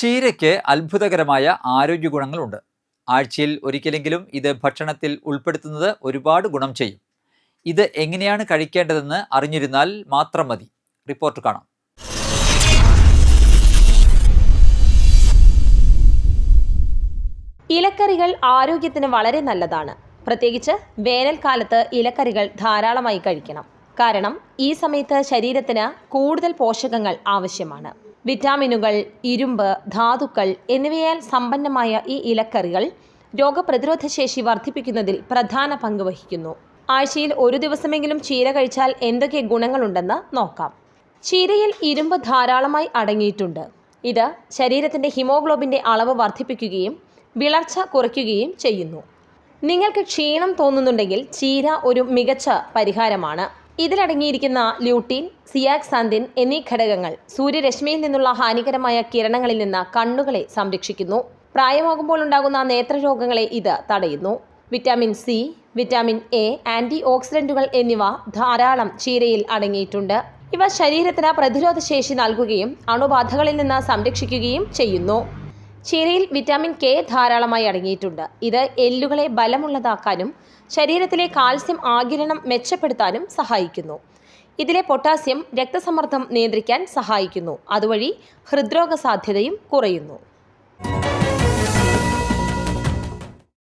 ചീരയ്ക്ക് അത്ഭുതകരമായ ആരോഗ്യ ഗുണങ്ങളുണ്ട്. ആഴ്ചയിൽ ഒരിക്കലെങ്കിലും ഇത് ഭക്ഷണത്തിൽ ഉൾപ്പെടുത്തുന്നത് ഒരുപാട് ഗുണം ചെയ്യും. ഇത് എങ്ങനെയാണ് കഴിക്കേണ്ടതെന്ന് അറിഞ്ഞിരുന്നാൽ മാത്രം മതി. റിപ്പോർട്ട് കാണാം. ഇലക്കറികൾ ആരോഗ്യത്തിന് വളരെ നല്ലതാണ്. പ്രത്യേകിച്ച് വേനൽക്കാലത്ത് ഇലക്കറികൾ ധാരാളമായി കഴിക്കണം. കാരണം ഈ സമയത്ത് ശരീരത്തിന് കൂടുതൽ പോഷകങ്ങൾ ആവശ്യമാണ്. വിറ്റാമിനുകൾ, ഇരുമ്പ്, ധാതുക്കൾ എന്നിവയാൽ സമ്പന്നമായ ഈ ഇലക്കറികൾ രോഗപ്രതിരോധ ശേഷി വർദ്ധിപ്പിക്കുന്നതിൽ പ്രധാന പങ്ക് വഹിക്കുന്നു. ആഴ്ചയിൽ ഒരു ദിവസമെങ്കിലും ചീര കഴിച്ചാൽ എന്തൊക്കെ ഗുണങ്ങളുണ്ടെന്ന് നോക്കാം. ചീരയിൽ ഇരുമ്പ് ധാരാളമായി അടങ്ങിയിട്ടുണ്ട്. ഇത് ശരീരത്തിൻ്റെ ഹിമോഗ്ലോബിൻ്റെ അളവ് വർദ്ധിപ്പിക്കുകയും വിളർച്ച കുറയ്ക്കുകയും ചെയ്യുന്നു. നിങ്ങൾക്ക് ക്ഷീണം തോന്നുന്നുണ്ടെങ്കിൽ ചീര ഒരു മികച്ച പരിഹാരമാണ്. ഇതിലടങ്ങിയിരിക്കുന്ന ല്യൂട്ടീൻ, സിയാക്സാന്തിൻ എന്നീ ഘടകങ്ങൾ സൂര്യരശ്മിയിൽ നിന്നുള്ള ഹാനികരമായ കിരണങ്ങളിൽ നിന്ന് കണ്ണുകളെ സംരക്ഷിക്കുന്നു. പ്രായമാകുമ്പോൾ ഉണ്ടാകുന്ന നേത്രരോഗങ്ങളെ ഇത് തടയുന്നു. Vitamin C, vitamin A, anti ഓക്സിഡന്റുകൾ എന്നിവ ധാരാളം ചീരയിൽ അടങ്ങിയിട്ടുണ്ട്. ഇവ ശരീരത്തിന് പ്രതിരോധ ശേഷി നൽകുകയും അണുബാധകളിൽ നിന്ന് സംരക്ഷിക്കുകയും ചെയ്യുന്നു. ചീരയിൽ വിറ്റാമിൻ കെ ധാരാളമായി അടങ്ങിയിട്ടുണ്ട്. ഇത് എല്ലുകളെ ബലമുള്ളതാക്കാനും ശരീരത്തിലെ കാൽസ്യം ആഗിരണം മെച്ചപ്പെടുത്താനും സഹായിക്കുന്നു. ഇതിലെ പൊട്ടാസ്യം രക്തസമ്മർദ്ദം നിയന്ത്രിക്കാൻ സഹായിക്കുന്നു. അതുവഴി ഹൃദ്രോഗ സാധ്യതയും കുറയുന്നു.